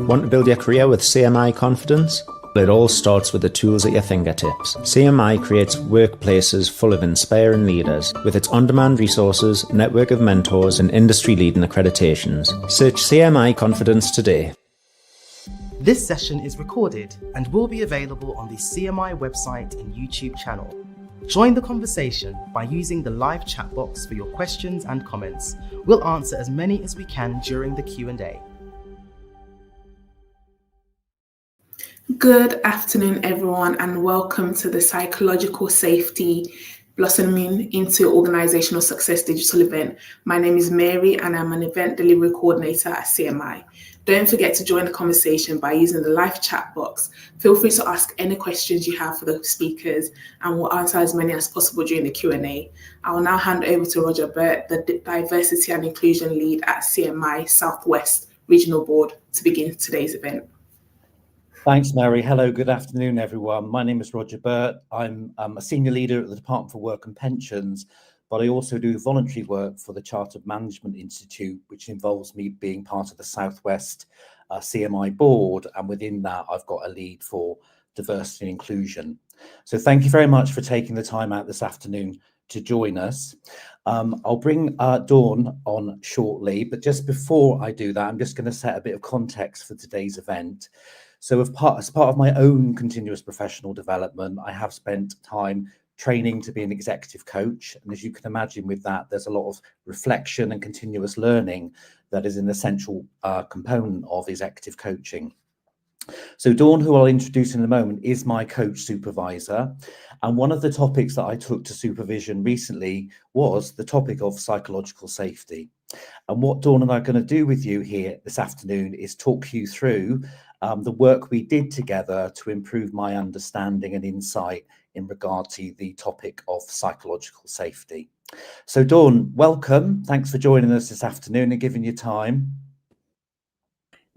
Want to build your career with CMI confidence? It all starts with the tools at your fingertips. CMI creates workplaces full of inspiring leaders. With its on-demand resources, network of mentors and industry-leading accreditations. Search CMI Confidence today. This session is recorded and will be available on the CMI website and YouTube channel. Join the conversation by using the live chat box for your questions and comments. We'll answer as many as we can during the Q&A. Good afternoon, everyone, and welcome to the Psychological Safety Blossoming into Organisational Success digital event. My name is Mary and I'm an event delivery coordinator at CMI. Don't forget to join the conversation by using the live chat box. Feel free to ask any questions you have for the speakers and we'll answer as many as possible during the Q&A. I will now hand over to Roger Burt, the Diversity and Inclusion Lead at CMI Southwest Regional Board, to begin today's event. Thanks, Mary. Hello, good afternoon, everyone. My name is Roger Burt. I'm a senior leader at the Department for Work and Pensions, but I also do voluntary work for the Chartered Management Institute, which involves me being part of the Southwest CMI board. And within that, I've got a lead for diversity and inclusion. So thank you very much for taking the time out this afternoon to join us. I'll bring Dawn on shortly, but just before I do that, I'm just going to set a bit of context for today's event. So as part of my own continuous professional development, I have spent time training to be an executive coach. And as you can imagine with that, there's a lot of reflection and continuous learning that is an essential component of executive coaching. So Dawn, who I'll introduce in a moment, is my coach supervisor. And one of the topics that I took to supervision recently was the topic of psychological safety. And what Dawn and I are going to do with you here this afternoon is talk you through the work we did together to improve my understanding and insight in regard to the topic of psychological safety. So Dawn, welcome. Thanks for joining us this afternoon and giving your time.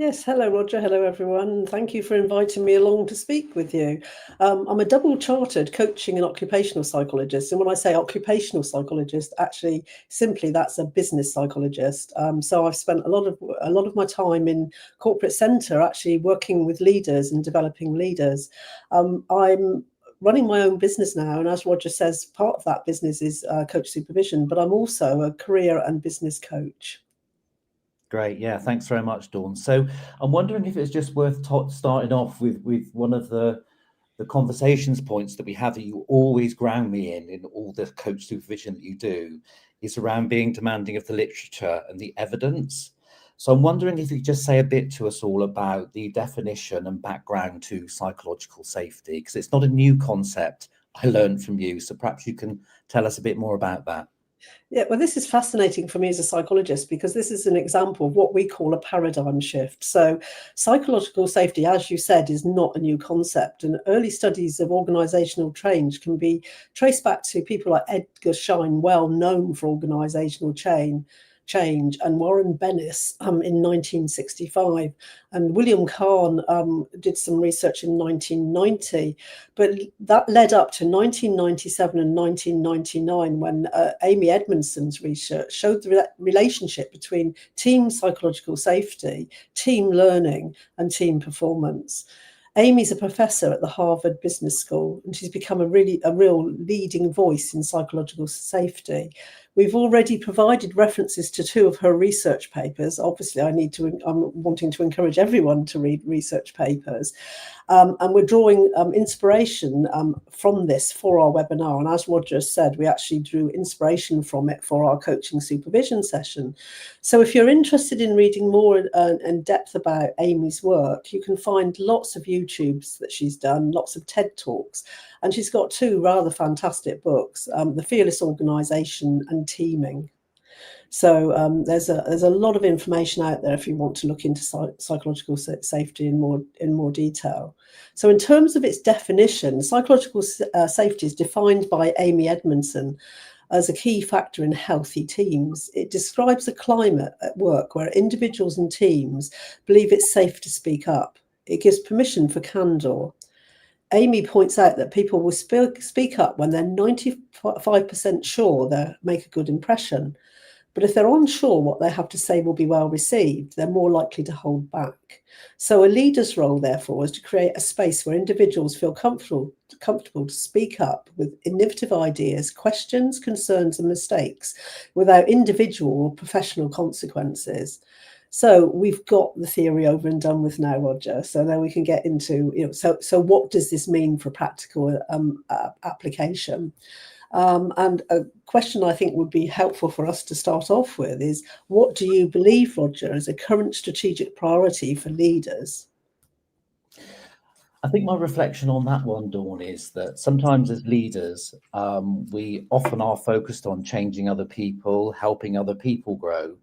Yes, hello Roger, hello everyone. Thank you for inviting me along to speak with you. I'm a double chartered coaching and occupational psychologist. And when I say occupational psychologist, actually simply that's a business psychologist. So I've spent a lot of my time in corporate centre actually working with leaders and developing leaders. I'm running my own business now, and as Roger says, part of that business is coach supervision, but I'm also a career and business coach. Great, yeah, thanks very much, Dawn. So I'm wondering if it's just worth starting off with one of the conversations points that we have that you always ground me in all the coach supervision that you do, is around being demanding of the literature and the evidence. So I'm wondering if you could just say a bit to us all about the definition and background to psychological safety, because it's not a new concept I learned from you. So perhaps you can tell us a bit more about that. Yeah, well, this is fascinating for me as a psychologist because this is an example of what we call a paradigm shift. So psychological safety, as you said, is not a new concept. And early studies of organisational change can be traced back to people like Edgar Schein, well known for organisational change, and Warren Bennis in 1965. And William Kahn did some research in 1990. But that led up to 1997 and 1999 when Amy Edmondson's research showed the relationship between team psychological safety, team learning, and team performance. Amy's a professor at the Harvard Business School, and she's become a real leading voice in psychological safety. We've already provided references to two of her research papers. Obviously, I'm wanting to encourage everyone to read research papers. And we're drawing inspiration from this for our webinar. And as Roger said, we actually drew inspiration from it for our coaching supervision session. So if you're interested in reading more in depth about Amy's work, you can find lots of YouTubes that she's done, lots of TED Talks. And she's got two rather fantastic books, The Fearless Organisation and Teaming. So there's a lot of information out there if you want to look into psychological safety in more detail. So in terms of its definition, psychological safety is defined by Amy Edmondson as a key factor in healthy teams. It describes a climate at work where individuals and teams believe it's safe to speak up. It gives permission for candour. Amy points out that people will speak up when they're 95% sure they'll make a good impression. But if they're unsure what they have to say will be well received, they're more likely to hold back. So a leader's role, therefore, is to create a space where individuals feel comfortable to speak up with innovative ideas, questions, concerns, and mistakes without individual or professional consequences. So we've got the theory over and done with now, Roger. So then we can get into, so what does this mean for practical application? And a question I think would be helpful for us to start off with is, what do you believe, Roger, is a current strategic priority for leaders? I think my reflection on that one, Dawn, is that sometimes as leaders, we often are focused on changing other people, helping other people grow.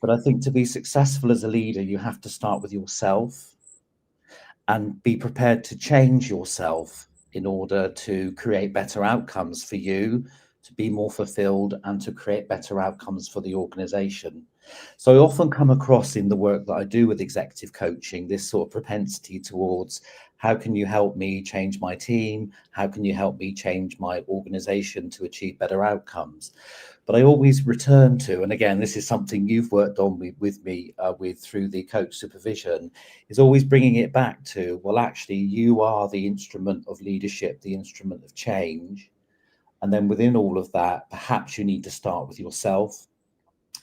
But I think to be successful as a leader, you have to start with yourself and be prepared to change yourself in order to create better outcomes for you, to be more fulfilled, and to create better outcomes for the organization. So I often come across in the work that I do with executive coaching this sort of propensity towards, how can you help me change my team? How can you help me change my organization to achieve better outcomes? But I always return to, and again, this is something you've worked on with me through the coach supervision, is always bringing it back to, well, actually, you are the instrument of leadership, the instrument of change. And then within all of that, perhaps you need to start with yourself.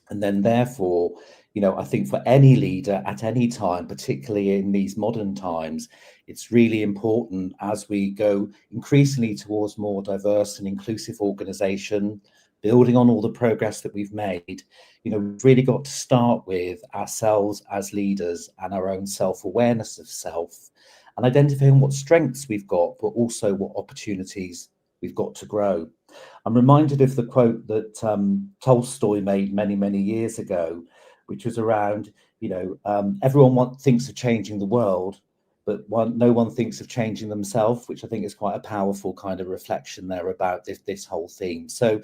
And then therefore, I think for any leader at any time, particularly in these modern times, it's really important as we go increasingly towards more diverse and inclusive organization, building on all the progress that we've made, we've really got to start with ourselves as leaders and our own self-awareness of self, and identifying what strengths we've got, but also what opportunities we've got to grow. I'm reminded of the quote that Tolstoy made many, many years ago, which was around, everyone thinks of changing the world, but no one thinks of changing themselves, which I think is quite a powerful kind of reflection there about this whole theme. So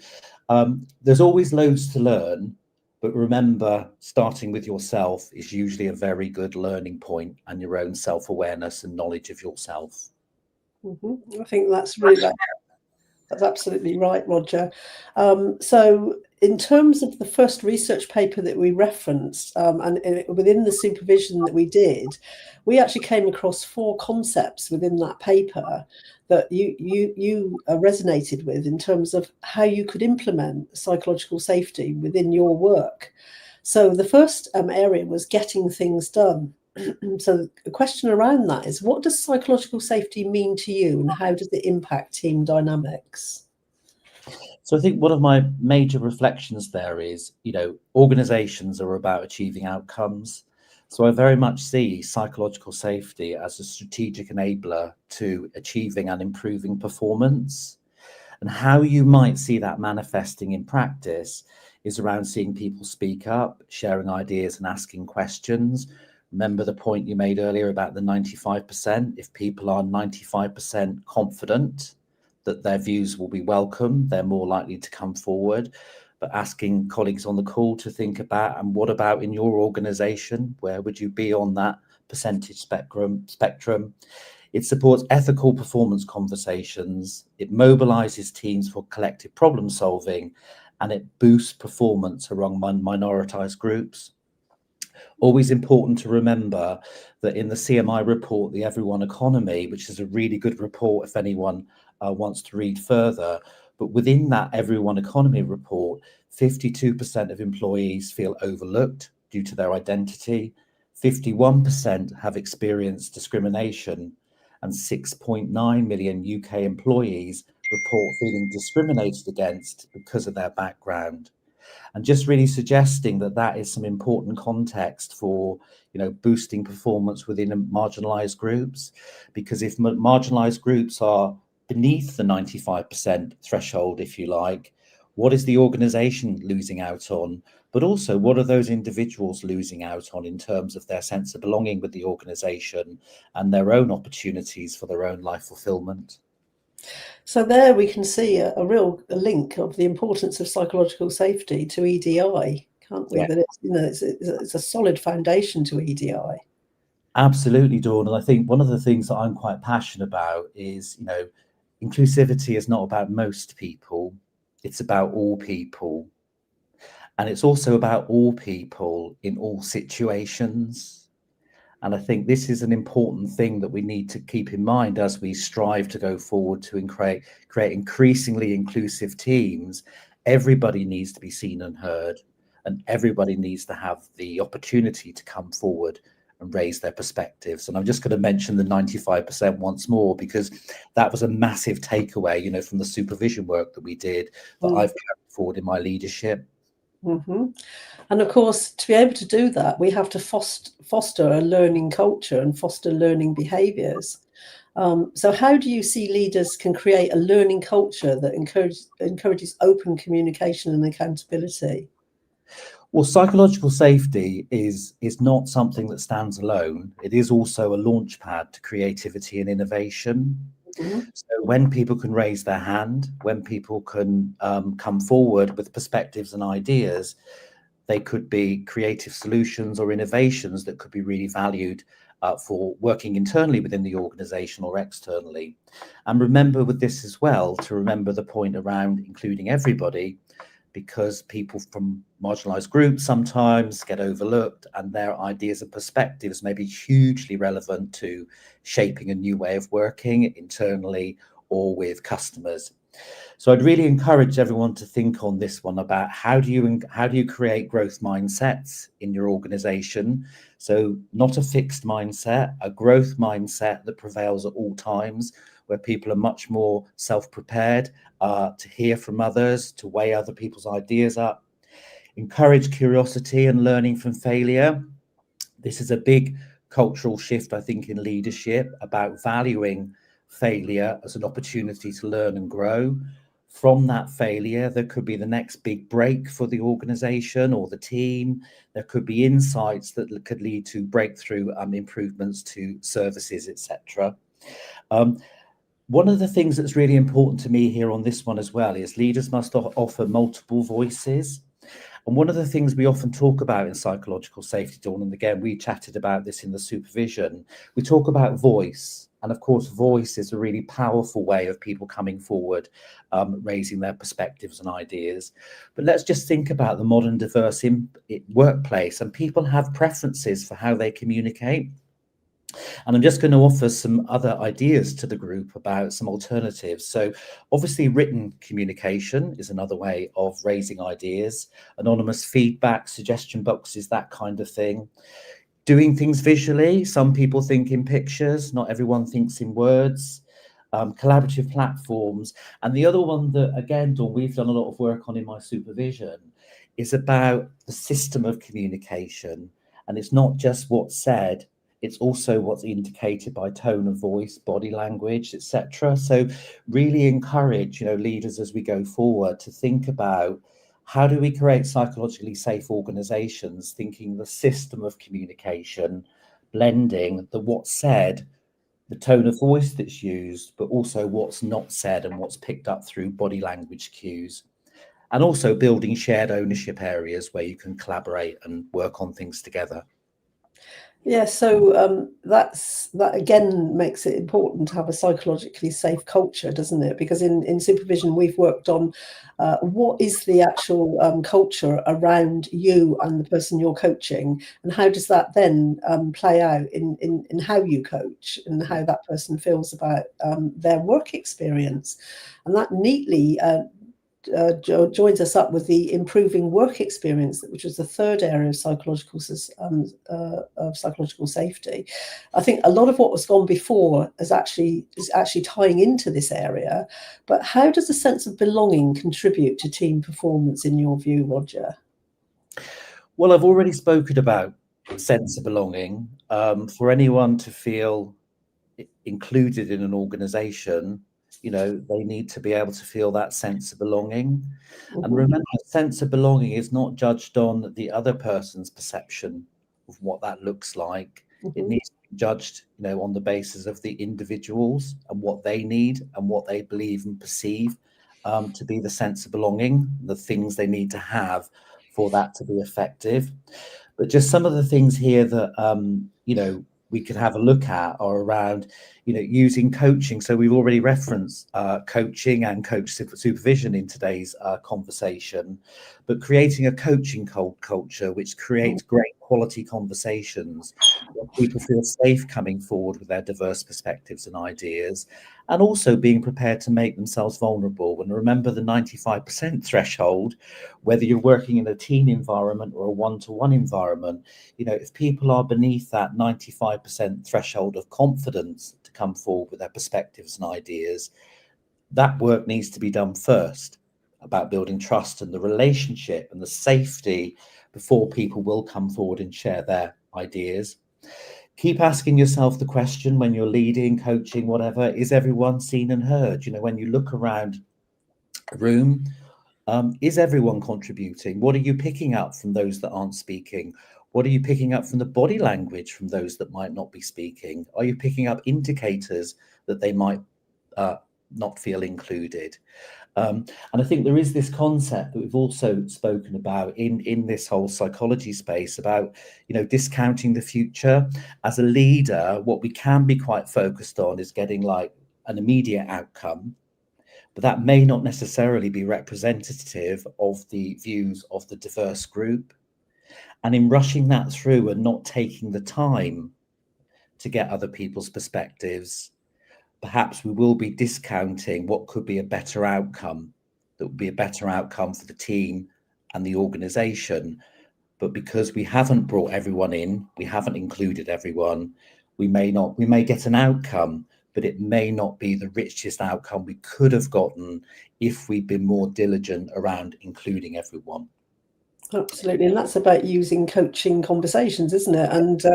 there's always loads to learn, but remember, starting with yourself is usually a very good learning point, and your own self-awareness and knowledge of yourself. I think that's absolutely right, Roger. So in terms of the first research paper that we referenced, and within the supervision that we did, we actually came across 4 concepts within that paper that you resonated with in terms of how you could implement psychological safety within your work. So the first area was getting things done. So the question around that is, what does psychological safety mean to you, and how does it impact team dynamics? So I think one of my major reflections there is, organizations are about achieving outcomes. So I very much see psychological safety as a strategic enabler to achieving and improving performance. And how you might see that manifesting in practice is around seeing people speak up, sharing ideas and asking questions. Remember the point you made earlier about the 95%. If people are 95% confident that their views will be welcome, they're more likely to come forward. But asking colleagues on the call to think about, and what about in your organization? Where would you be on that percentage spectrum? It supports ethical performance conversations. It mobilizes teams for collective problem solving, and it boosts performance among minoritized groups. Always important to remember that in the CMI report, the Everyone Economy, which is a really good report if anyone wants to read further, but within that Everyone Economy report, 52% of employees feel overlooked due to their identity, 51% have experienced discrimination, and 6.9 million UK employees report feeling discriminated against because of their background. And just really suggesting that is some important context for, boosting performance within marginalized groups, because if marginalized groups are beneath the 95% threshold, if you like, what is the organization losing out on? But also, what are those individuals losing out on in terms of their sense of belonging with the organization and their own opportunities for their own life fulfillment? So there we can see a real link of the importance of psychological safety to EDI, can't we? Yeah. That it's a solid foundation to EDI. Absolutely, Dawn. And I think one of the things that I'm quite passionate about is, inclusivity is not about most people, it's about all people. And it's also about all people in all situations. And I think this is an important thing that we need to keep in mind as we strive to go forward to create increasingly inclusive teams. Everybody needs to be seen and heard, and everybody needs to have the opportunity to come forward and raise their perspectives. And I'm just going to mention the 95% once more, because that was a massive takeaway, from the supervision work that we did that I've carried forward in my leadership. Mm-hmm. And of course, to be able to do that, we have to foster a learning culture and foster learning behaviours. So how do you see leaders can create a learning culture that encourages open communication and accountability? Well, psychological safety is not something that stands alone. It is also a launchpad to creativity and innovation. Mm-hmm. So when people can raise their hand, when people can come forward with perspectives and ideas, they could be creative solutions or innovations that could be really valued for working internally within the organisation or externally. And remember with this as well, to remember the point around including everybody, because people from marginalised groups sometimes get overlooked, and their ideas and perspectives may be hugely relevant to shaping a new way of working internally or with customers. So I'd really encourage everyone to think on this one about how do you create growth mindsets in your organisation. So not a fixed mindset, a growth mindset that prevails at all times, where people are much more self-prepared to hear from others, to weigh other people's ideas up, encourage curiosity and learning from failure. This is a big cultural shift, I think, in leadership, about valuing failure as an opportunity to learn and grow. From that failure, there could be the next big break for the organisation or the team. There could be insights that could lead to breakthrough improvements to services, etc. One of the things that's really important to me here on this one as well is leaders must offer multiple voices. And one of the things we often talk about in psychological safety, Dawn, and again, we chatted about this in the supervision, we talk about voice. And of course, voice is a really powerful way of people coming forward, raising their perspectives and ideas. But let's just think about the modern diverse workplace, and people have preferences for how they communicate. And I'm just going to offer some other ideas to the group about some alternatives. So obviously written communication is another way of raising ideas, anonymous feedback, suggestion boxes, that kind of thing. Doing things visually, some people think in pictures, not everyone thinks in words. Collaborative platforms. And the other one that, again, Dawn, we've done a lot of work on in my supervision is about the system of communication. And it's not just what's said, it's also what's indicated by tone of voice, body language, etc. So really encourage, leaders as we go forward to think about how do we create psychologically safe organizations, thinking the system of communication, blending the what's said, the tone of voice that's used, but also what's not said and what's picked up through body language cues. And also building shared ownership areas where you can collaborate and work on things together. Yeah, so that again makes it important to have a psychologically safe culture, doesn't it? Because in supervision, we've worked on what is the actual culture around you and the person you're coaching, and how does that then play out in how you coach and how that person feels about their work experience. And that neatly joins us up with the improving work experience, which was the third area of psychological safety. I think a lot of what was gone before is actually tying into this area. But how does a sense of belonging contribute to team performance in your view, Roger? Well, I've already spoken about sense of belonging. For anyone to feel included in an organisation, they need to be able to feel that sense of belonging. Mm-hmm. And remember, sense of belonging is not judged on the other person's perception of what that looks like. Mm-hmm. It needs to be judged, on the basis of the individuals and what they need and what they believe and perceive to be the sense of belonging, the things they need to have for that to be effective. But just some of the things here that, we could have a look at are around, using coaching. So we've already referenced coaching and coach supervision in today's conversation, but creating a coaching culture which creates great quality conversations where people feel safe coming forward with their diverse perspectives and ideas, and also being prepared to make themselves vulnerable. And remember the 95% threshold, whether you're working in a team environment or a one-to-one environment. If people are beneath that 95% threshold of confidence to come forward with their perspectives and ideas, that work needs to be done first, about building trust and the relationship and the safety before people will come forward and share their ideas. Keep asking yourself the question when you're leading, coaching, whatever, is everyone seen and heard? When you look around a room, is everyone contributing? What are you picking up from those that aren't speaking? What are you picking up from the body language from those that might not be speaking? Are you picking up indicators that they might not feel included? And I think there is this concept that we've also spoken about in this whole psychology space about, discounting the future. As a leader, what we can be quite focused on is getting like an immediate outcome, but that may not necessarily be representative of the views of the diverse group. And in rushing that through and not taking the time to get other people's perspectives, perhaps we will be discounting what could be a better outcome, that would be a better outcome for the team and the organization. But because we haven't brought everyone in, we haven't included everyone, we may get an outcome, but it may not be the richest outcome we could have gotten if we'd been more diligent around including everyone. Absolutely. And that's about using coaching conversations, isn't it? And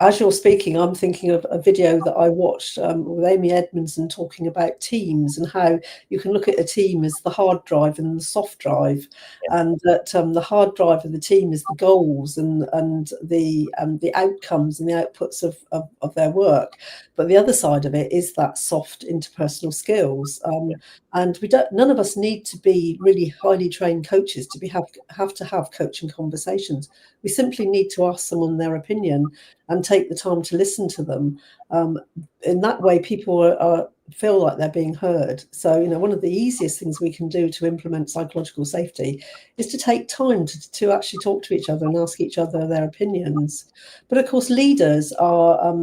as you're speaking, I'm thinking of a video that I watched with Amy Edmondson talking about teams and how you can look at a team as the hard drive and the soft drive, and that the hard drive of the team is the goals and the outcomes and the outputs of their work. But the other side of it is that soft interpersonal skills. And none of us need to be really highly trained coaches to have to have coaching conversations. We simply need to ask someone their opinion and take the time to listen to them. In that way, people feel like they're being heard. So, one of the easiest things we can do to implement psychological safety is to take time to actually talk to each other and ask each other their opinions. But of course, leaders are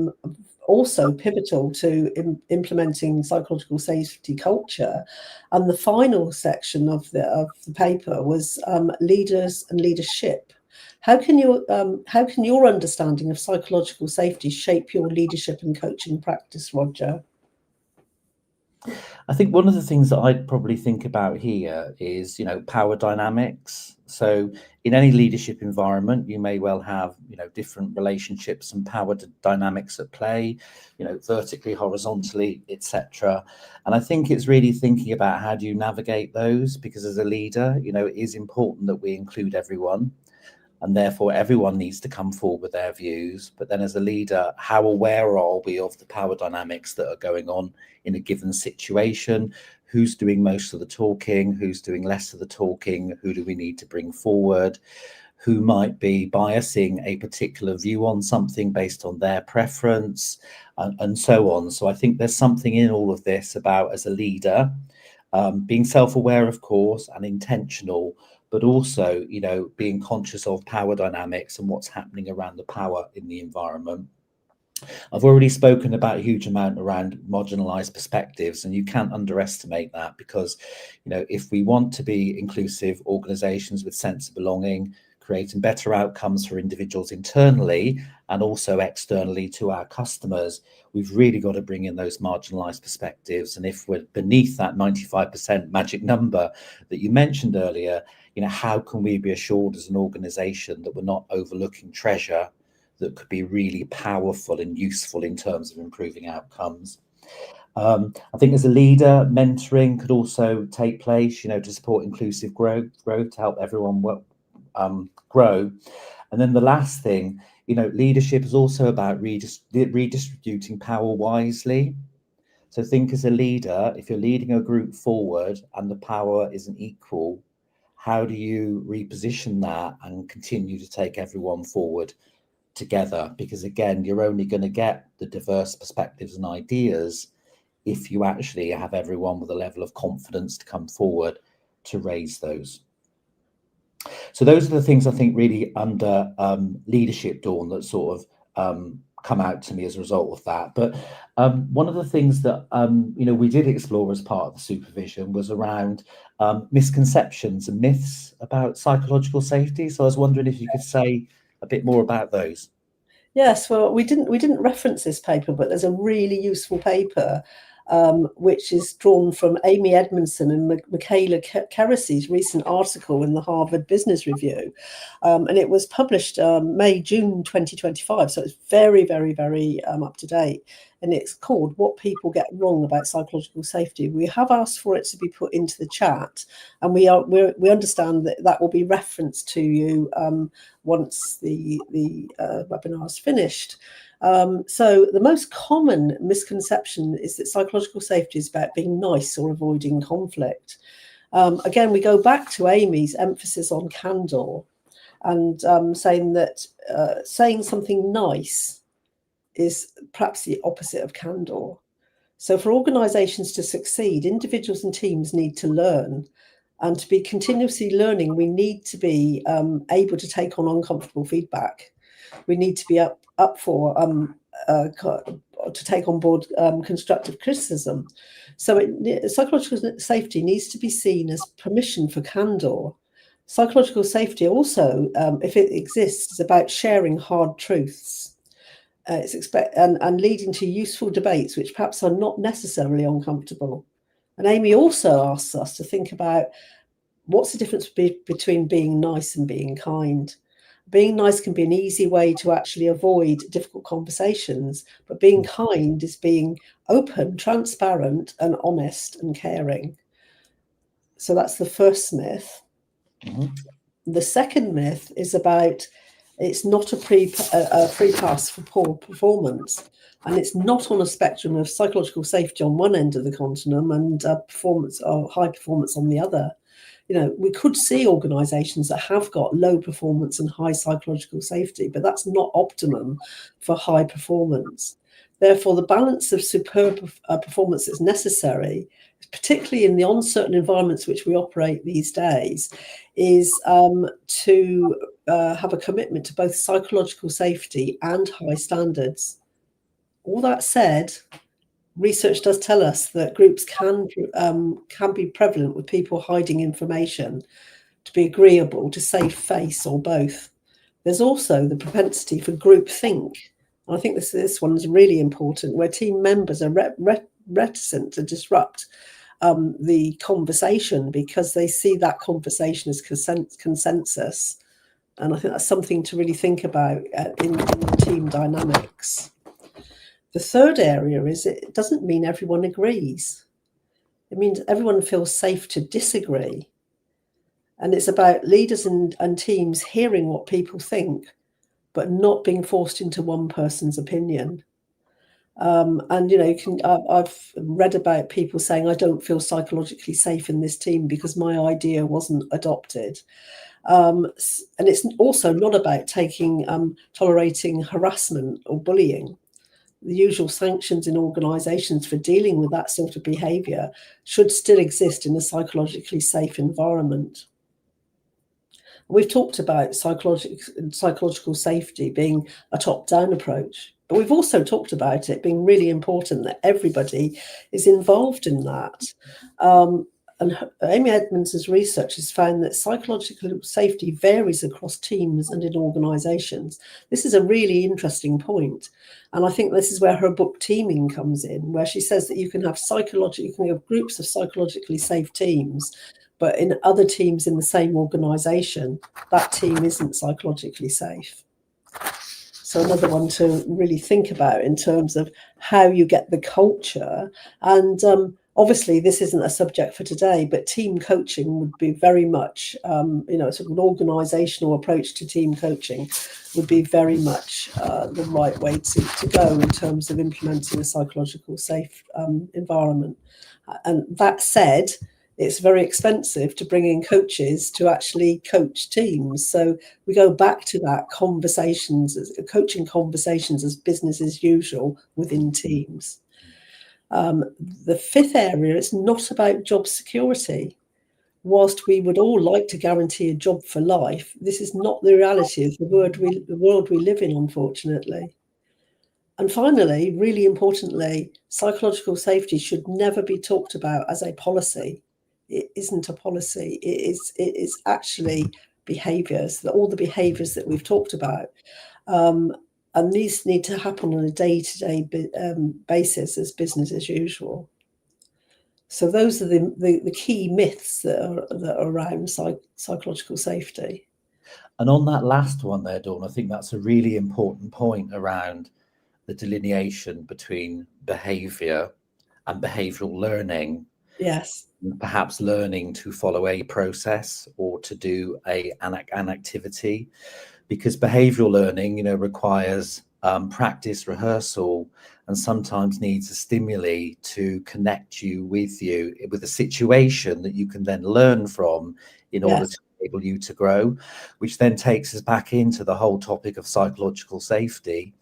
also pivotal to implementing psychological safety culture. And the final section of the paper was leaders and leadership. How can your understanding of psychological safety shape your leadership and coaching practice, Roger? I think one of the things that I'd probably think about here is, power dynamics. So in any leadership environment, you may well have, different relationships and power dynamics at play, vertically, horizontally, etc. And I think it's really thinking about how do you navigate those, because as a leader, it is important that we include everyone. And therefore, everyone needs to come forward with their views. But then as a leader, how aware are we of the power dynamics that are going on in a given situation? Who's doing most of the talking? Who's doing less of the talking? Who do we need to bring forward? Who might be biasing a particular view on something based on their preference, and so on. So I think there's something in all of this about, as a leader, being self-aware, of course, and intentional, but also, being conscious of power dynamics and what's happening around the power in the environment. I've already spoken about a huge amount around marginalized perspectives, and you can't underestimate that, because, if we want to be inclusive organizations with sense of belonging, creating better outcomes for individuals internally and also externally to our customers, we've really got to bring in those marginalized perspectives. And if we're beneath that 95% magic number that you mentioned earlier, how can we be assured as an organization that we're not overlooking treasure that could be really powerful and useful in terms of improving outcomes? I think as a leader, mentoring could also take place, to support inclusive growth, to help everyone grow. And then the last thing, leadership is also about redistributing power wisely. So think as a leader, if you're leading a group forward and the power isn't equal, how do you reposition that and continue to take everyone forward together, because again, you're only going to get the diverse perspectives and ideas if you actually have everyone with a level of confidence to come forward to raise those. So those are the things I think really under leadership, Dawn, that sort of come out to me as a result of that. But one of the things that we did explore as part of the supervision was around misconceptions and myths about psychological safety. So I was wondering if you could say a bit more about those. Yes, well, we didn't reference this paper, but there's a really useful paper which is drawn from Amy Edmondson and Michaela Kerese's recent article in the Harvard Business Review. And it was published June 2025, so it's very, very, very up to date. And it's called What People Get Wrong About Psychological Safety. We have asked for it to be put into the chat, and we understand that will be referenced to you once the webinar is finished. So the most common misconception is that psychological safety is about being nice or avoiding conflict. Again, we go back to Amy's emphasis on candor and saying that saying something nice is perhaps the opposite of candor. So for organisations to succeed, individuals and teams need to learn. And to be continuously learning, we need to be able to take on uncomfortable feedback. We need to be up for to take on board constructive criticism. So psychological safety needs to be seen as permission for candor. Psychological safety also, if it exists, is about sharing hard truths. And leading to useful debates, which perhaps are not necessarily uncomfortable. And Amy also asks us to think about what's the difference between being nice and being kind. Being nice can be an easy way to actually avoid difficult conversations, but being kind is being open, transparent, and honest and caring. So that's the first myth. Mm-hmm. The second myth is about it's not a free pass for poor performance, and it's not on a spectrum of psychological safety on one end of the continuum and performance or high performance on the other. We could see organisations that have got low performance and high psychological safety, but that's not optimum for high performance. Therefore, the balance of superb performance that's necessary, particularly in the uncertain environments which we operate these days, is to have a commitment to both psychological safety and high standards. All that said, research does tell us that groups can be prevalent with people hiding information to be agreeable, to save face, or both. There's also the propensity for groupthink. I think this one is really important, where team members are reticent to disrupt the conversation because they see that conversation as consensus. And I think that's something to really think about in team dynamics. The third area is it doesn't mean everyone agrees. It means everyone feels safe to disagree. And it's about leaders and teams hearing what people think, but not being forced into one person's opinion. I've read about people saying, I don't feel psychologically safe in this team because my idea wasn't adopted. And it's also not about tolerating harassment or bullying. The usual sanctions in organisations for dealing with that sort of behaviour should still exist in a psychologically safe environment. We've talked about psychological safety being a top-down approach, but we've also talked about it being really important that everybody is involved in that. And Amy Edmondson's research has found that psychological safety varies across teams and in organisations. This is a really interesting point. And I think this is where her book Teaming comes in, where she says that you can have groups of psychologically safe teams, but in other teams in the same organisation, that team isn't psychologically safe. So another one to really think about in terms of how you get the culture. And obviously, this isn't a subject for today, but team coaching would be very much, sort of an organisational approach to team coaching would be very much the right way to go in terms of implementing a psychological safe environment. And that said, it's very expensive to bring in coaches to actually coach teams. So we go back to that coaching conversations as business as usual within teams. The fifth area is not about job security. Whilst we would all like to guarantee a job for life, this is not the reality of the world we live in, unfortunately. And finally, really importantly, psychological safety should never be talked about as a policy. It isn't a policy. It is actually behaviours, all the behaviours that we've talked about. And these need to happen on a day-to-day basis as business as usual. So those are the key myths that are around psychological safety. And on that last one there, Dawn, I think that's a really important point around the delineation between behaviour and behavioural learning. Yes. Perhaps learning to follow a process or to do an activity, because behavioural learning, requires practice, rehearsal, and sometimes needs a stimuli to connect you with a situation that you can then learn from in order to enable you to grow, which then takes us back into the whole topic of psychological safety,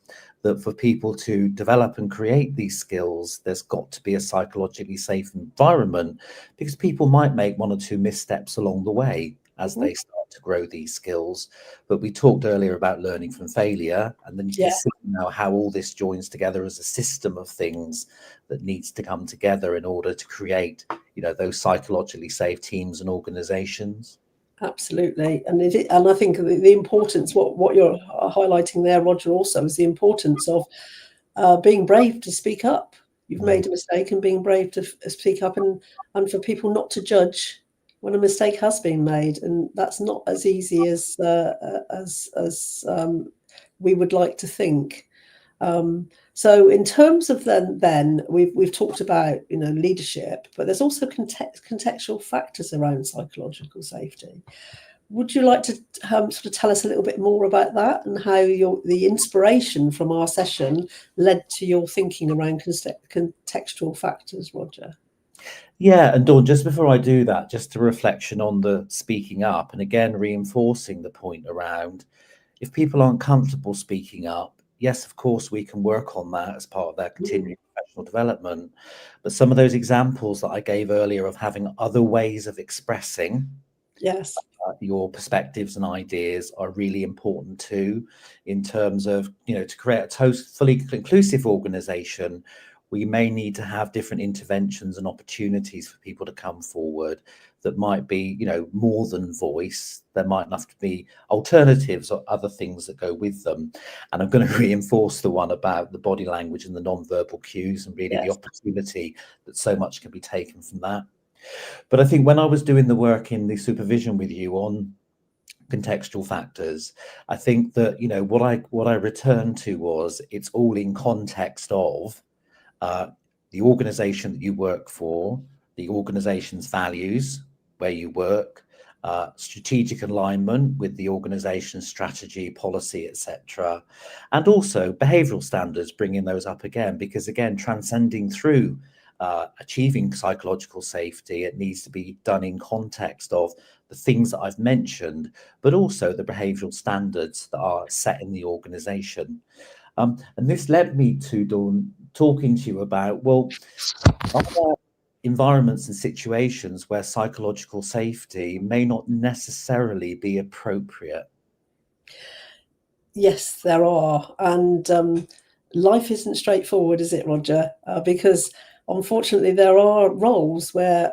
that for people to develop and create these skills, there's got to be a psychologically safe environment, because people might make one or two missteps along the way as they start to grow these skills. But we talked earlier about learning from failure, and then you can see now how all this joins together as a system of things that needs to come together in order to create, those psychologically safe teams and organizations. Absolutely. And I think the importance, what you're highlighting there, Roger, also is the importance of being brave to speak up. You've made a mistake, and being brave to speak up, and for people not to judge when a mistake has been made. And that's not as easy as we would like to think. So in terms of then we've talked about leadership, but there's also contextual factors around psychological safety. Would you like to sort of tell us a little bit more about that, and how the inspiration from our session led to your thinking around contextual factors, Roger? Yeah, and Dawn, just before I do that, just a reflection on the speaking up, and again reinforcing the point around, if people aren't comfortable speaking up, yes, of course, we can work on that as part of their continuing professional development. But some of those examples that I gave earlier of having other ways of expressing your perspectives and ideas are really important too, in terms of, to create a fully inclusive organization. We may need to have different interventions and opportunities for people to come forward that might be, more than voice. There might have to be alternatives or other things that go with them. And I'm going to reinforce the one about the body language and the non-verbal cues, and really the opportunity that so much can be taken from that. But I think when I was doing the work in the supervision with you on contextual factors, I think that, what I returned to was, it's all in context of the organization that you work for, the organization's values, where you work, strategic alignment with the organization's strategy, policy, etc. And also behavioral standards, bringing those up again, because again, transcending through achieving psychological safety, it needs to be done in context of the things that I've mentioned, but also the behavioral standards that are set in the organization. And this led me to, Dawn, talking to you about, well, are there environments and situations where psychological safety may not necessarily be appropriate? Yes, there are. And life isn't straightforward, is it, Roger? Because unfortunately, there are roles where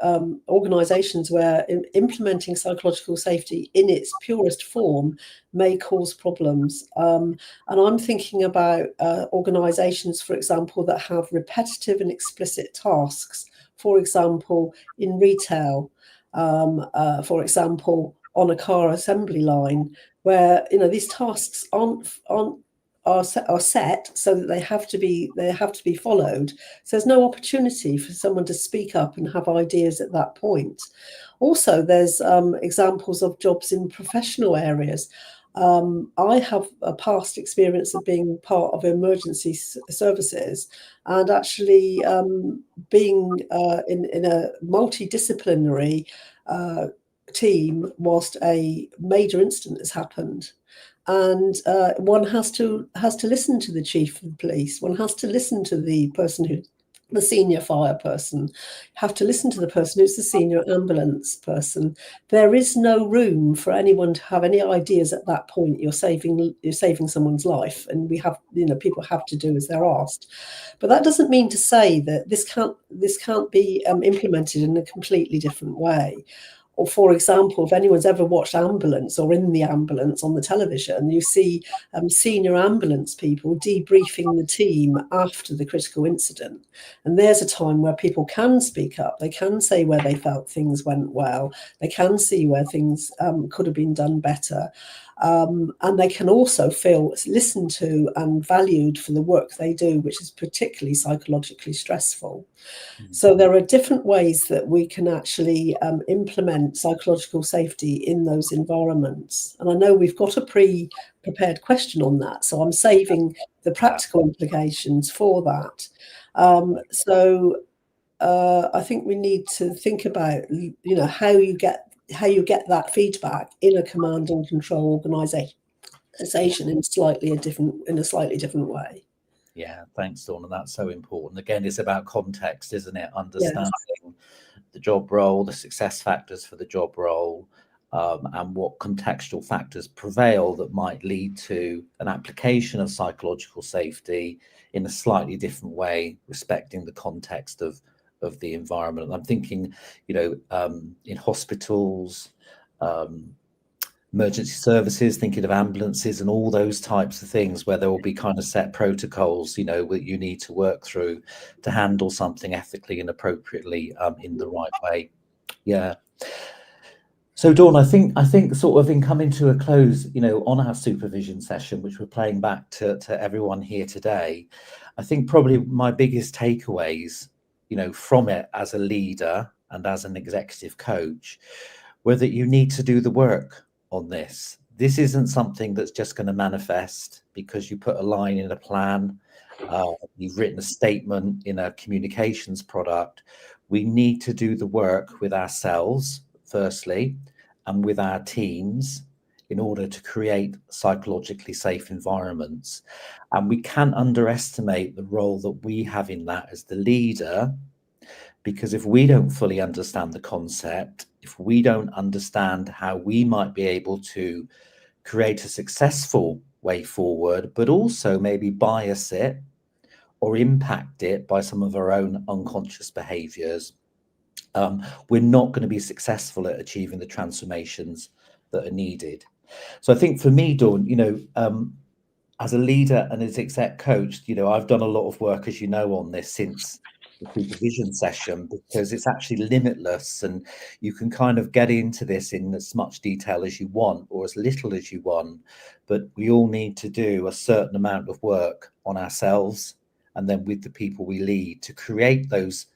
organisations where implementing psychological safety in its purest form may cause problems. And I'm thinking about organisations, for example, that have repetitive and explicit tasks, for example, in retail, for example, on a car assembly line, where these tasks are set so that they have to be followed. So there's no opportunity for someone to speak up and have ideas at that point. Also, there's examples of jobs in professional areas. I have a past experience of being part of emergency services and actually being in a multidisciplinary team whilst a major incident has happened. And one has to listen to the chief of police. One has to listen to the person the senior fire person, have to listen to the person who's the senior ambulance person. There is no room for anyone to have any ideas at that point. You're saving someone's life, and people have to do as they're asked. But that doesn't mean to say that this can't be implemented in a completely different way. Or, for example, if anyone's ever watched Ambulance or In the Ambulance on the television, you see senior ambulance people debriefing the team after the critical incident. And there's a time where people can speak up. They can say where they felt things went well. They can see where things could have been done better. And they can also feel listened to and valued for the work they do, which is particularly psychologically stressful. So there are different ways that we can actually implement psychological safety in those environments. And I know we've got a pre-prepared question on that, so I'm saving the practical implications for that. I think we need to think about, how you get that feedback in a command and control organisation in a slightly different way. Yeah, thanks, Dawn. And that's so important. Again, it's about context, isn't it? Understanding the job role, the success factors for the job role, and what contextual factors prevail that might lead to an application of psychological safety in a slightly different way, respecting the context of the environment. And I'm thinking, in hospitals, emergency services, thinking of ambulances and all those types of things where there will be kind of set protocols, that you need to work through to handle something ethically and appropriately in the right way. Yeah. So Dawn, I think sort of in coming to a close, on our supervision session, which we're playing back to everyone here today, I think probably my biggest takeaways, from it as a leader and as an executive coach, were that you need to do the work on this. This isn't something that's just going to manifest because you put a line in a plan, you've written a statement in a communications product. We need to do the work with ourselves, firstly, and with our teams in order to create psychologically safe environments. And we can't underestimate the role that we have in that as the leader, because if we don't fully understand the concept, if we don't understand how we might be able to create a successful way forward, but also maybe bias it or impact it by some of our own unconscious behaviors, we're not going to be successful at achieving the transformations that are needed. So I think for me, Dawn, as a leader and as exec coach, I've done a lot of work, as you know, on this since the supervision session, because it's actually limitless and you can kind of get into this in as much detail as you want or as little as you want, but we all need to do a certain amount of work on ourselves and then with the people we lead to create those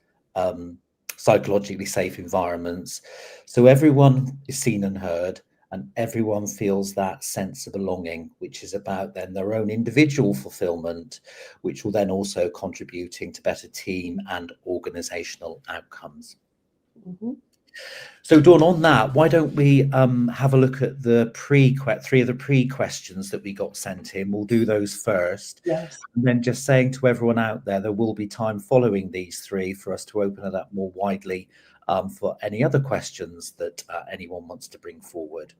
psychologically safe environments so everyone is seen and heard and everyone feels that sense of belonging, which is about then their own individual fulfillment, which will then also contributing to better team and organizational outcomes. Mm-hmm. So Dawn, on that, why don't we have a look at the three of the pre-questions that we got sent in. We'll do those first. Yes. And then just saying to everyone out there will be time following these three for us to open it up more widely for any other questions that anyone wants to bring forward.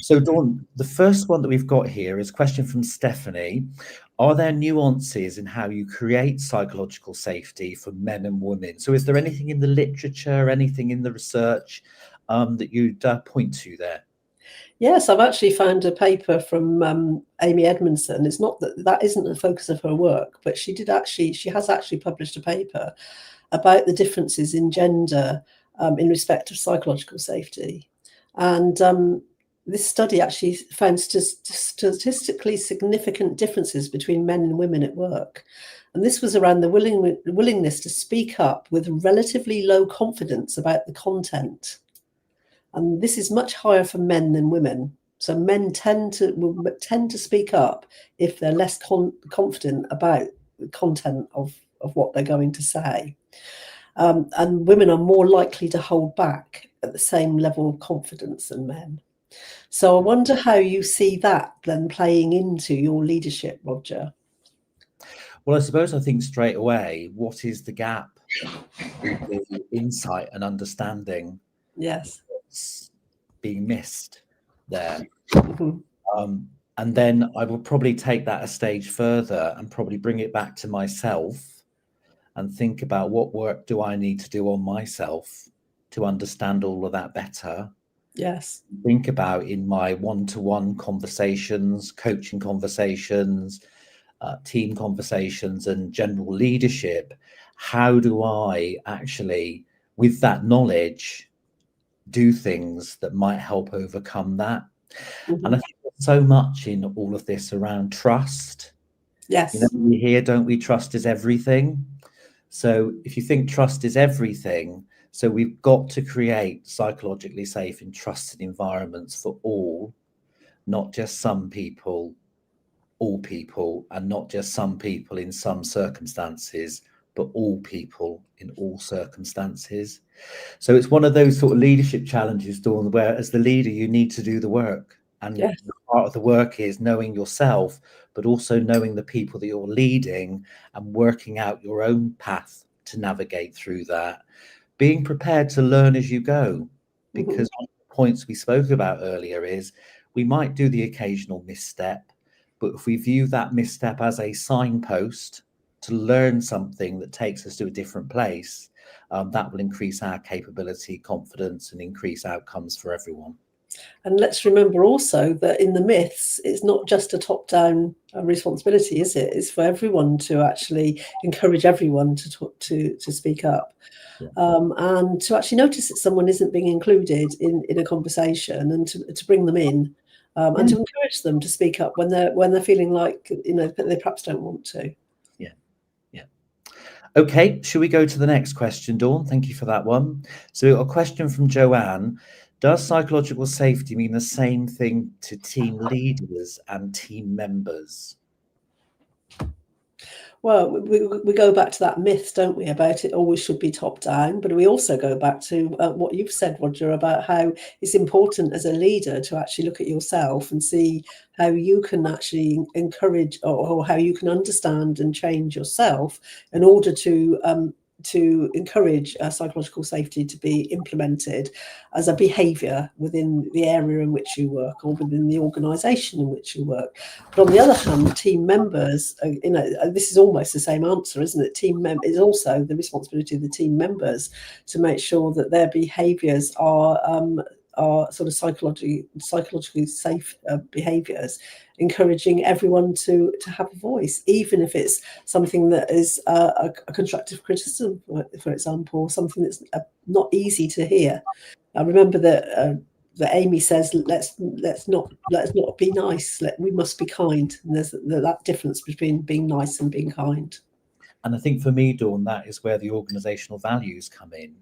So Dawn, the first one that we've got here is a question from Stephanie. Are there nuances in how you create psychological safety for men and women? So is there anything in the literature, anything in the research that you'd point to there? Yes, I've actually found a paper from Amy Edmondson. It's not that isn't the focus of her work, but she has actually published a paper about the differences in gender in respect of psychological safety. And this study actually found statistically significant differences between men and women at work. And this was around the willingness to speak up with relatively low confidence about the content. And this is much higher for men than women. So men will tend to speak up if they're less confident about the content of what they're going to say. And women are more likely to hold back at the same level of confidence than men. So I wonder how you see that then playing into your leadership, Roger. Well, I think straight away, what is the gap in the insight and understanding? Yes. That's being missed there. Mm-hmm. And then I will probably take that a stage further and probably bring it back to myself and think about what work do I need to do on myself to understand all of that better. Yes. Think about in my one-to-one conversations, coaching conversations, team conversations and general leadership, how do I actually, with that knowledge, do things that might help overcome that? Mm-hmm. And I think there's so much in all of this around trust. Yes. You know, we hear, don't we, trust is everything. So if you think trust is everything, so we've got to create psychologically safe and trusted environments for all, not just some people, all people, and not just some people in some circumstances, but all people in all circumstances. So it's one of those sort of leadership challenges, Dawn, where as the leader, you need to do the work. And yes. part of the work is knowing yourself, but also knowing the people that you're leading and working out your own path to navigate through that. Being prepared to learn as you go, because one of the points we spoke about earlier is we might do the occasional misstep, but if we view that misstep as a signpost to learn something that takes us to a different place, that will increase our capability, confidence, and increase outcomes for everyone. And let's remember also that in the myths, it's not just a top-down responsibility, is it? It's for everyone to actually encourage everyone to talk, to speak up. Yeah. And to actually notice that someone isn't being included in a conversation, and to bring them in, and to encourage them to speak up when they're feeling like, you know, that they perhaps don't want to. Yeah. Okay, should we go to the next question, Dawn? Thank you for that one. So a question from Joanne. Does psychological safety mean the same thing to team leaders and team members? Well, we go back to that myth, don't we, about it always should be top down, but we also go back to what you've said, Roger, about how it's important as a leader to actually look at yourself and see how you can actually encourage or how you can understand and change yourself in order to encourage psychological safety to be implemented as a behaviour within the area in which you work or within the organisation in which you work. But on the other hand, team members, you know, this is almost the same answer, isn't it? Team members is also the responsibility of the team members to make sure that their behaviours are sort of psychologically safe behaviours, encouraging everyone to have a voice, even if it's something that is a constructive criticism, for example, something that's not easy to hear. I remember that Amy says, let's not be nice. We must be kind. And there's that difference between being nice and being kind. And I think for me, Dawn, that is where the organisational values come in.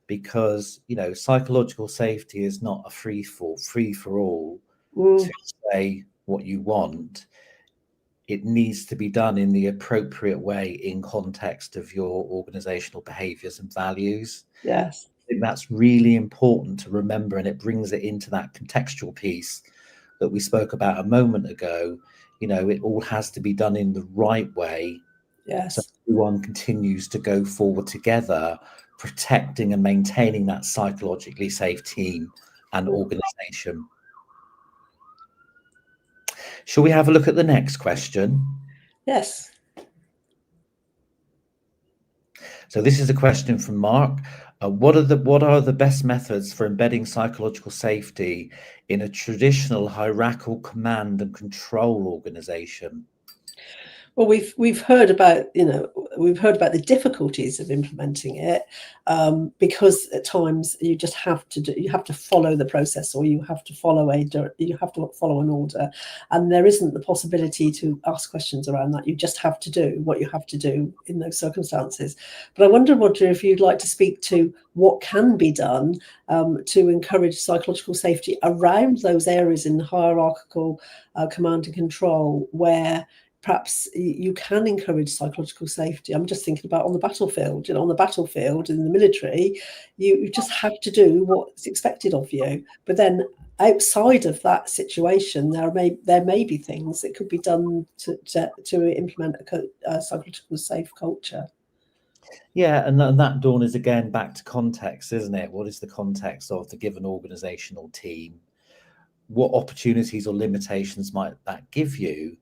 Because, you know, psychological safety is not a free for all to say what you want. It needs to be done in the appropriate way in context of your organizational behaviors and values. Yes. I think that's really important to remember, and it brings it into that contextual piece that we spoke about a moment ago. You know, it all has to be done in the right way. Yes. So everyone continues to go forward together, protecting and maintaining that psychologically safe team and organization. Shall we have a look at the next question? Yes. So this is a question from Mark. What are the best methods for embedding psychological safety in a traditional hierarchical command and control organization? Well, we've heard about, you know, we've heard about the difficulties of implementing it, because at times you just have to follow the process, or you have to follow an order, and there isn't the possibility to ask questions around that. You just have to do what you have to do in those circumstances. But I wonder, Roger, if you'd like to speak to what can be done to encourage psychological safety around those areas in hierarchical command and control where perhaps you can encourage psychological safety. I'm just thinking about on the battlefield. On the battlefield in the military, you just have to do what's expected of you. But then outside of that situation, there may be things that could be done to implement a psychological safe culture. Yeah, and that, Dawn, is again back to context, isn't it? What is the context of the given organisational team? What opportunities or limitations might that give you?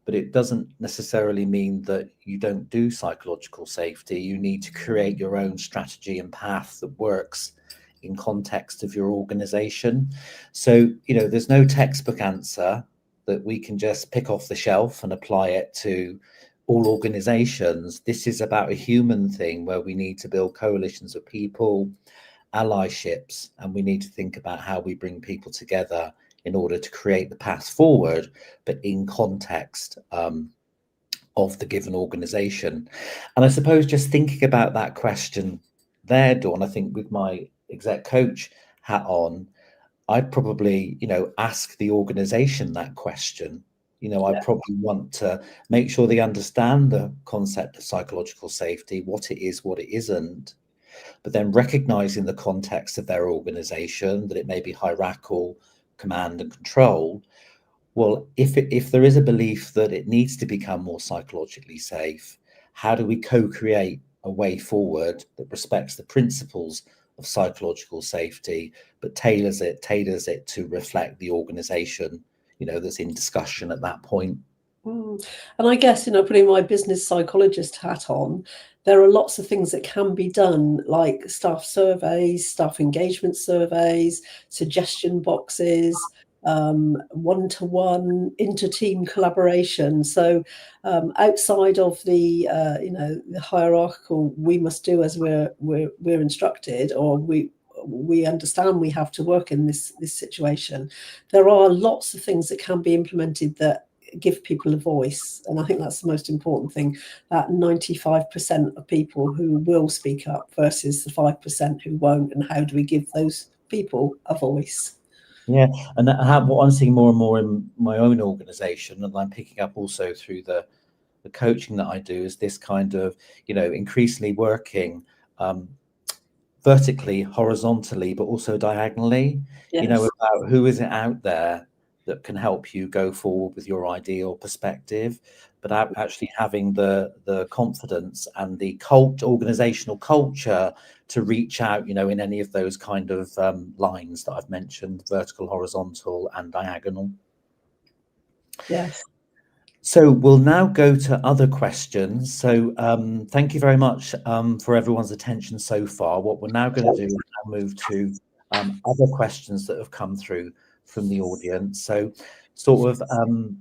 But it doesn't necessarily mean that you don't do psychological safety. You need to create your own strategy and path that works in context of your organisation. So, there's no textbook answer that we can just pick off the shelf and apply it to all organisations. This is about a human thing where we need to build coalitions of people, allyships, and we need to think about how we bring people together in order to create the path forward, but in context of the given organisation. And I suppose just thinking about that question there, Dawn, I think with my exec coach hat on, I'd probably, ask the organisation that question. I probably want to make sure they understand the concept of psychological safety, what it is, what it isn't, but then recognising the context of their organisation, that it may be hierarchical, command and control. Well, if there is a belief that it needs to become more psychologically safe, how do we co-create a way forward that respects the principles of psychological safety, but tailors it to reflect the organisation, that's in discussion at that point? And I guess, putting my business psychologist hat on, there are lots of things that can be done, like staff surveys, staff engagement surveys, suggestion boxes, one-to-one, inter-team collaboration. So outside of the hierarchical, we must do as we're instructed, or we understand we have to work in this situation. There are lots of things that can be implemented that give people a voice, and I think that's the most important thing, that 95% of people who will speak up versus the 5% who won't, and how do we give those people a voice? Yeah, and what I'm seeing more and more in my own organisation, and I'm picking up also through the coaching that I do, is this kind of increasingly working vertically, horizontally, but also diagonally. Yes. About who is it out there that can help you go forward with your idea or perspective, but actually having the confidence and the organizational culture to reach out, in any of those kind of lines that I've mentioned, vertical, horizontal, and diagonal. Yes. So we'll now go to other questions. So thank you very much for everyone's attention so far. What we're now going to do is now move to other questions that have come through from the audience. So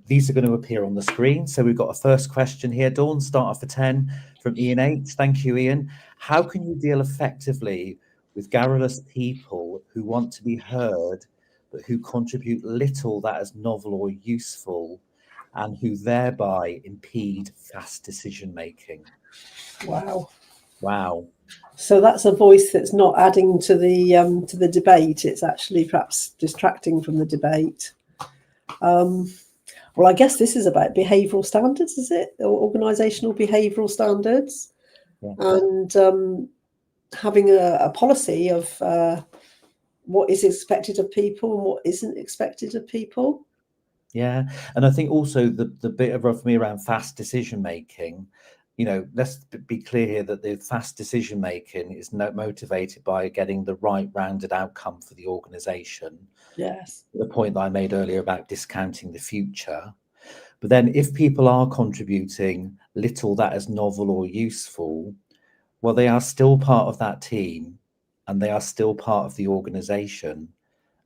these are going to appear on the screen. So we've got a first question here, Dawn, start off for 10 from Ian H. Thank you, Ian. How can you deal effectively with garrulous people who want to be heard, but who contribute little that is novel or useful, and who thereby impede fast decision making? Wow. So that's a voice that's not adding to the debate. It's actually perhaps distracting from the debate. Well, I guess this is about behavioural standards, is it? Or organisational behavioural standards, yeah. And having a policy of what is expected of people and what isn't expected of people. Yeah, and I think also the bit of me around fast decision making. Let's be clear here that the fast decision making is motivated by getting the right rounded outcome for the organisation. Yes. The point that I made earlier about discounting the future. But then if people are contributing little that is novel or useful, well, they are still part of that team, and they are still part of the organisation,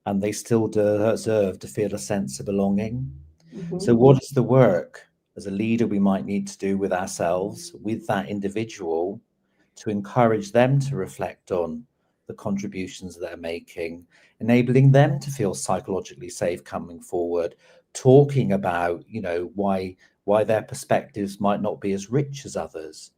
and they still deserve to feel a sense of belonging. Mm-hmm. So what is the work as a leader we might need to do with ourselves, with that individual, to encourage them to reflect on the contributions they're making, enabling them to feel psychologically safe coming forward, talking about, why their perspectives might not be as rich as others.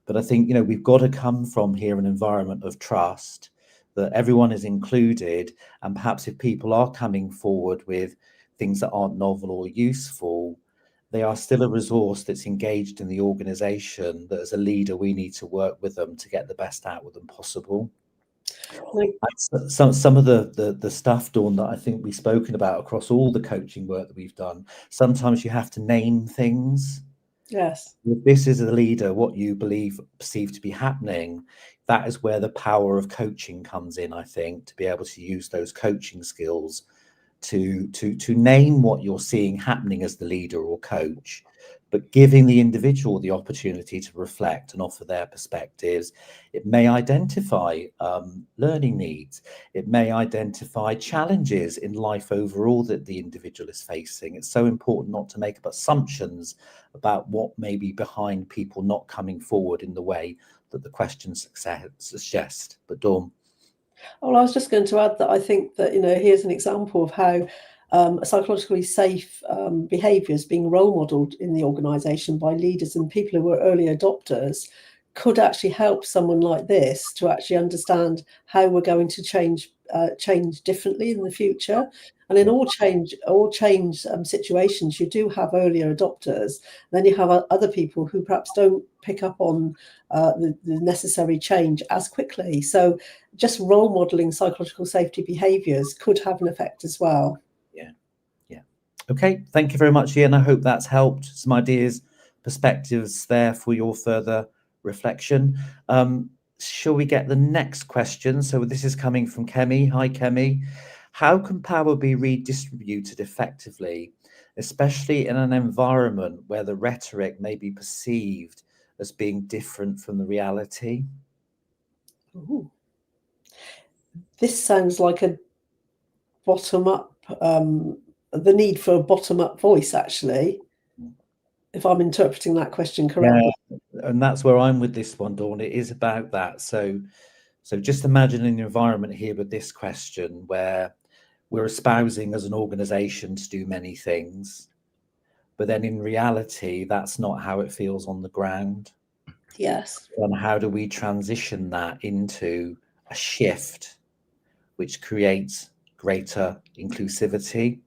But I think, we've got to come from here an environment of trust, that everyone is included, and perhaps if people are coming forward with things that aren't novel or useful, they are still a resource that's engaged in the organisation, that as a leader we need to work with them to get the best out of them possible. Some of the stuff, Dawn, that I think we've spoken about across all the coaching work that we've done, sometimes you have to name things. Yes. If this is a leader, what you perceive to be happening, that is where the power of coaching comes in, I think, to be able to use those coaching skills to name what you're seeing happening as the leader or coach, but giving the individual the opportunity to reflect and offer their perspectives. It may identify learning needs. It may identify challenges in life overall that the individual is facing. It's so important not to make up assumptions about what may be behind people not coming forward in the way that the questions suggest. But Dawn. Well, I was just going to add that I think that, here's an example of how psychologically safe behaviours being role modelled in the organisation by leaders and people who are early adopters could actually help someone like this to actually understand how we're going to change differently in the future. And in all change situations, you do have earlier adopters. Then you have other people who perhaps don't pick up on the necessary change as quickly. So just role modelling psychological safety behaviours could have an effect as well. Yeah. Okay, thank you very much, Ian. I hope that's helped. Some ideas, perspectives there for your further reflection. Shall we get the next question? So this is coming from Kemi. Hi, Kemi. How can power be redistributed effectively, especially in an environment where the rhetoric may be perceived as being different from the reality? Ooh. This sounds like a bottom-up, the need for a bottom-up voice, actually, if I'm interpreting that question correctly. Yeah, and that's where I'm with this one, Dawn. It is about that. So just imagine an environment here with this question where we're espousing as an organisation to do many things, but then in reality, that's not how it feels on the ground. Yes. And how do we transition that into a shift which creates greater inclusivity?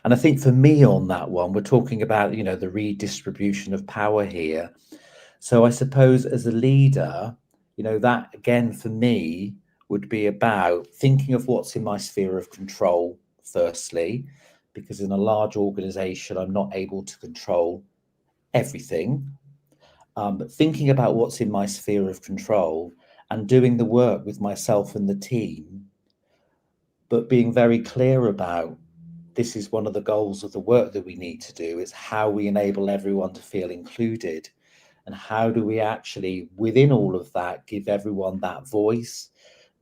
And I think for me on that one, we're talking about, the redistribution of power here. So I suppose as a leader, that again, for me, would be about thinking of what's in my sphere of control, firstly, because in a large organization, I'm not able to control everything. But thinking about what's in my sphere of control and doing the work with myself and the team, but being very clear about this is one of the goals of the work that we need to do. It's how we enable everyone to feel included, and how do we actually, within all of that, give everyone that voice,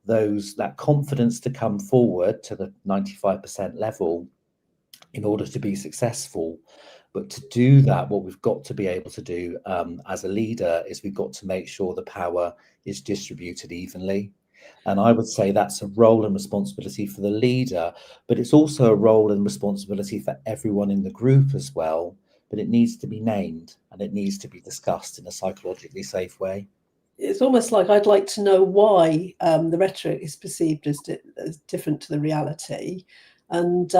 that confidence to come forward to the 95% level in order to be successful. But to do that, what we've got to be able to do as a leader is we've got to make sure the power is distributed evenly. And I would say that's a role and responsibility for the leader, but it's also a role and responsibility for everyone in the group as well. But it needs to be named and it needs to be discussed in a psychologically safe way. It's almost like I'd like to know why the rhetoric is perceived as different to the reality. And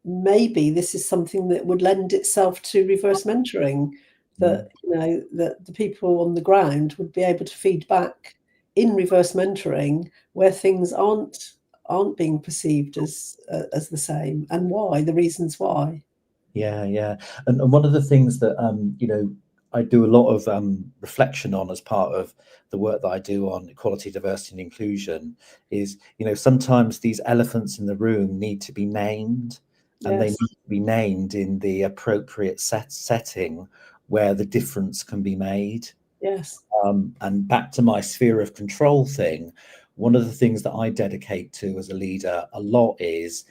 maybe this is something that would lend itself to reverse mentoring, that, that the people on the ground would be able to feed back in reverse mentoring where things aren't being perceived as the same, and why, the reasons why. Yeah. And one of the things that, I do a lot of reflection on as part of the work that I do on equality, diversity and inclusion is, sometimes these elephants in the room need to be named, and they need to be named in the appropriate setting where the difference can be made. Yes. And back to my sphere of control thing, one of the things that I dedicate to as a leader a lot is,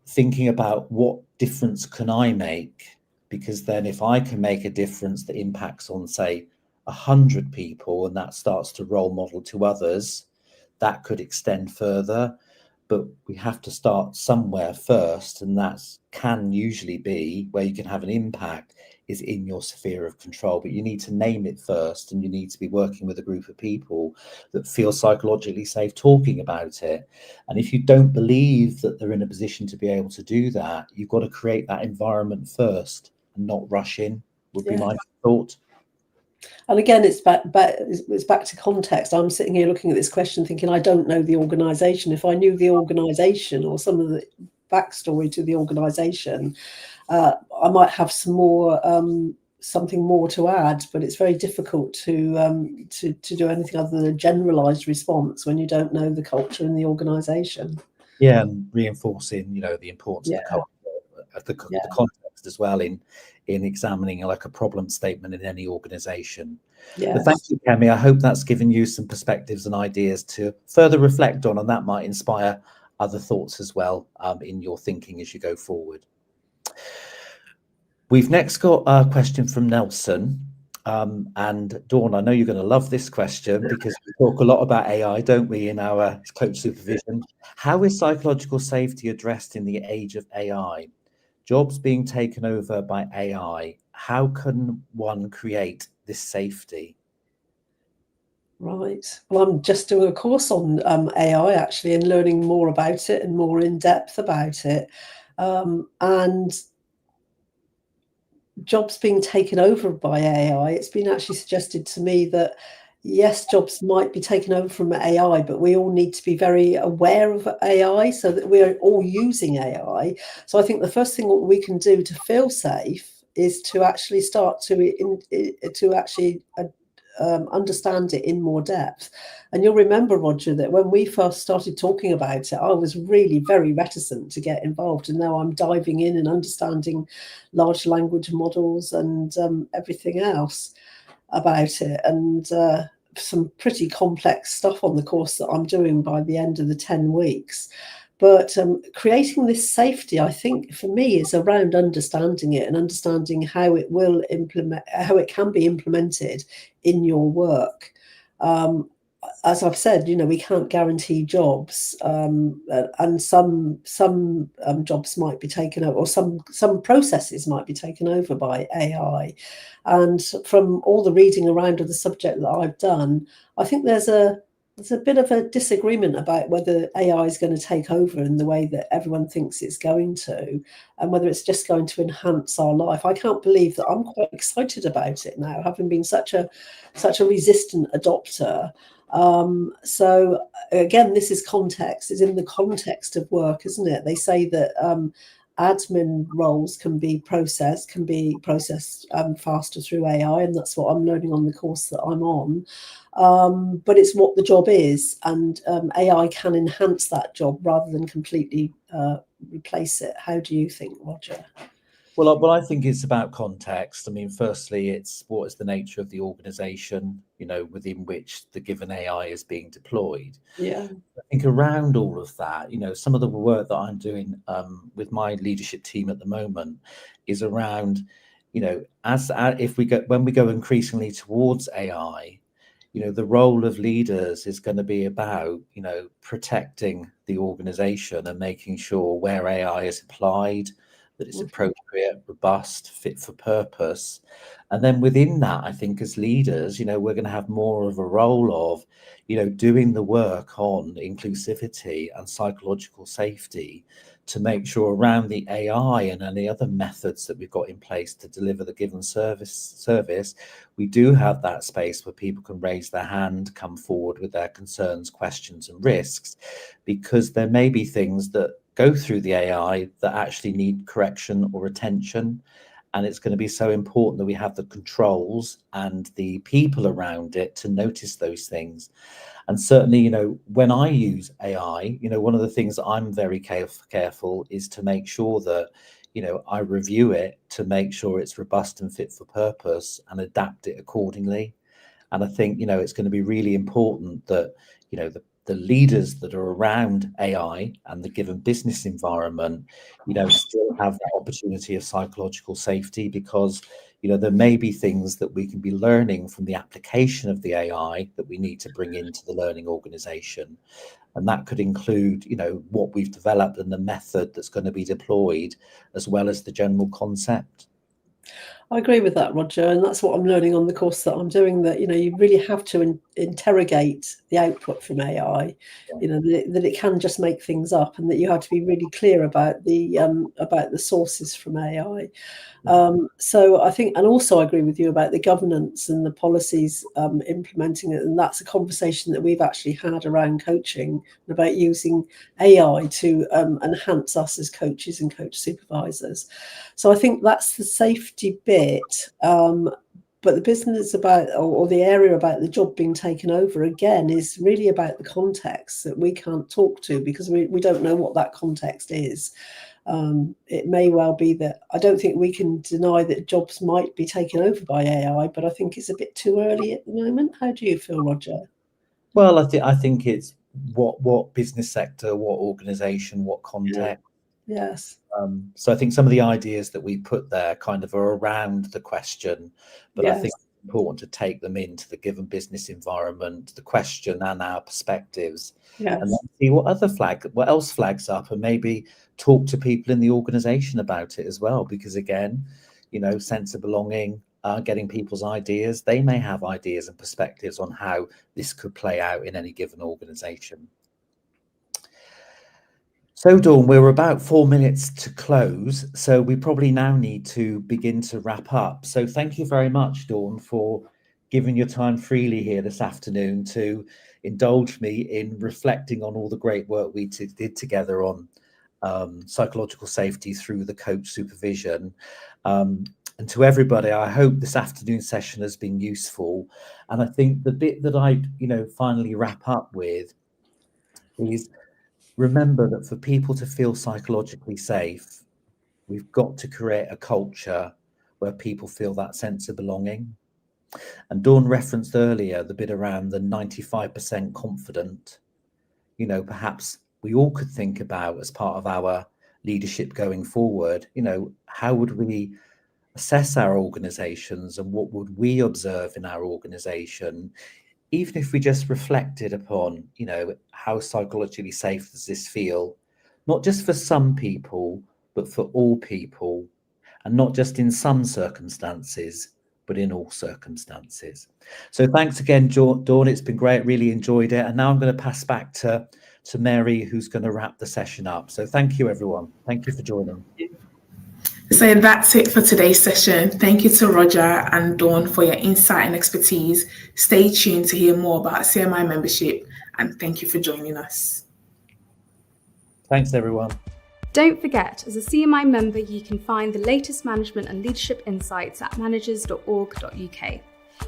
thinking about what difference can I make? Because then if I can make a difference that impacts on, say, 100 people, and that starts to role model to others, that could extend further. But we have to start somewhere first, and that can usually be where you can have an impact is in your sphere of control. But you need to name it first, and you need to be working with a group of people that feel psychologically safe talking about it. And if you don't believe that they're in a position to be able to do that, you've got to create that environment first and not rush in, would be my thought. And again, it's back to context. I'm sitting here looking at this question thinking, I don't know the organisation. If I knew the organisation or some of the backstory to the organisation, I might have some more, something more to add. But it's very difficult to do anything other than a generalised response when you don't know the culture in the organisation. Yeah, and reinforcing, the importance of the culture, the context as well in examining like a problem statement in any organisation. But thank you, Kemi. I hope that's given you some perspectives and ideas to further reflect on, and that might inspire other thoughts as well in your thinking as you go forward. We've next got a question from Nelson. And Dawn, I know you're going to love this question because we talk a lot about AI, don't we, in our coach supervision. How is psychological safety addressed in the age of AI? Jobs being taken over by AI, how can one create this safety? Right. Well, I'm just doing a course on AI actually, and learning more about it and more in depth about it. And jobs being taken over by AI, it's been actually suggested to me that yes, jobs might be taken over from AI, but we all need to be very aware of AI so that we're all using AI. So I think the first thing we can do to feel safe is to actually start to actually understand it in more depth. And you'll remember, Roger, that when we first started talking about it, I was really very reticent to get involved. And now I'm diving in and understanding large language models and everything else about it. And some pretty complex stuff on the course that I'm doing by the end of the 10 weeks. But creating this safety, I think, for me, is around understanding it and understanding how it will how it can be implemented in your work. As I've said, we can't guarantee jobs, and some jobs might be taken over, or some processes might be taken over by AI. And from all the reading around of the subject that I've done, I think there's a bit of a disagreement about whether AI is going to take over in the way that everyone thinks it's going to, and whether it's just going to enhance our life. I can't believe that I'm quite excited about it now, having been such a resistant adopter. So again, this is context. It's in the context of work, isn't it? They say that admin roles can be processed faster through AI, and that's what I'm learning on the course that I'm on. But it's what the job is, and AI can enhance that job rather than completely replace it. How do you think, Roger? Well, I think it's about context. I mean, firstly, it's what is the nature of the organisation, within which the given AI is being deployed. Yeah. I think around all of that, some of the work that I'm doing with my leadership team at the moment is around, when we go increasingly towards AI, the role of leaders is going to be about, protecting the organisation and making sure where AI is applied, that it's appropriate, robust, fit for purpose. And then within that, I think as leaders, we're going to have more of a role of, doing the work on inclusivity and psychological safety to make sure around the AI and any other methods that we've got in place to deliver the given service, we do have that space where people can raise their hand, come forward with their concerns, questions and risks, because there may be things that go through the AI that actually need correction or attention. And it's going to be so important that we have the controls and the people around it to notice those things. And certainly, when I use AI, one of the things that I'm very careful is to make sure that, I review it to make sure it's robust and fit for purpose and adapt it accordingly. And I think, it's going to be really important that, the leaders that are around AI and the given business environment, still have that opportunity of psychological safety, because, there may be things that we can be learning from the application of the AI that we need to bring into the learning organization. And that could include, what we've developed and the method that's going to be deployed, as well as the general concept. I agree with that, Roger, and that's what I'm learning on the course that I'm doing, that, you really have to interrogate the output from AI, that it can just make things up, and that you have to be really clear about the sources from AI. So I think, and also I agree with you about the governance and the policies implementing it, and that's a conversation that we've actually had around coaching, about using AI to enhance us as coaches and coach supervisors. So I think that's the safety bit, but the business about, or the area about the job being taken over, again, is really about the context that we can't talk to, because we don't know what that context is. It may well be that, I don't think we can deny that jobs might be taken over by AI, but I think it's a bit too early at the moment. How do you feel, Roger? Well, I think it's what business sector, what organisation, what context. Yes. So I think some of the ideas that we put there kind of are around the question, but yes. I think it's important to take them into the given business environment, the question and our perspectives, yes. And then see what else flags up, and maybe talk to people in the organisation about it as well, because again, sense of belonging, getting people's ideas. They may have ideas and perspectives on how this could play out in any given organisation. So, Dawn, we're about 4 minutes to close, so we probably now need to begin to wrap up. So thank you very much, Dawn, for giving your time freely here this afternoon to indulge me in reflecting on all the great work we did together on psychological safety through the coach supervision. And to everybody, I hope this afternoon's session has been useful. And I think the bit that I, finally wrap up with is, remember that for people to feel psychologically safe, we've got to create a culture where people feel that sense of belonging. And Dawn referenced earlier the bit around the 95% confident. Perhaps we all could think about, as part of our leadership going forward, how would we assess our organizations, and what would we observe in our organization, even if we just reflected upon, how psychologically safe does this feel, not just for some people, but for all people, and not just in some circumstances, but in all circumstances. So thanks again, Dawn. It's been great. Really enjoyed it. And now I'm going to pass back to Mary, who's going to wrap the session up. So thank you, everyone. Thank you for joining. So that's it for today's session. Thank you to Roger and Dawn for your insight and expertise. Stay tuned to hear more about CMI membership, and thank you for joining us. Thanks, everyone. Don't forget, as a CMI member, you can find the latest management and leadership insights at managers.org.uk.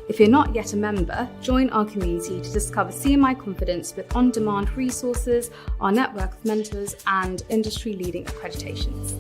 If you're not yet a member, join our community to discover CMI Confidence with on-demand resources, our network of mentors, and industry-leading accreditations.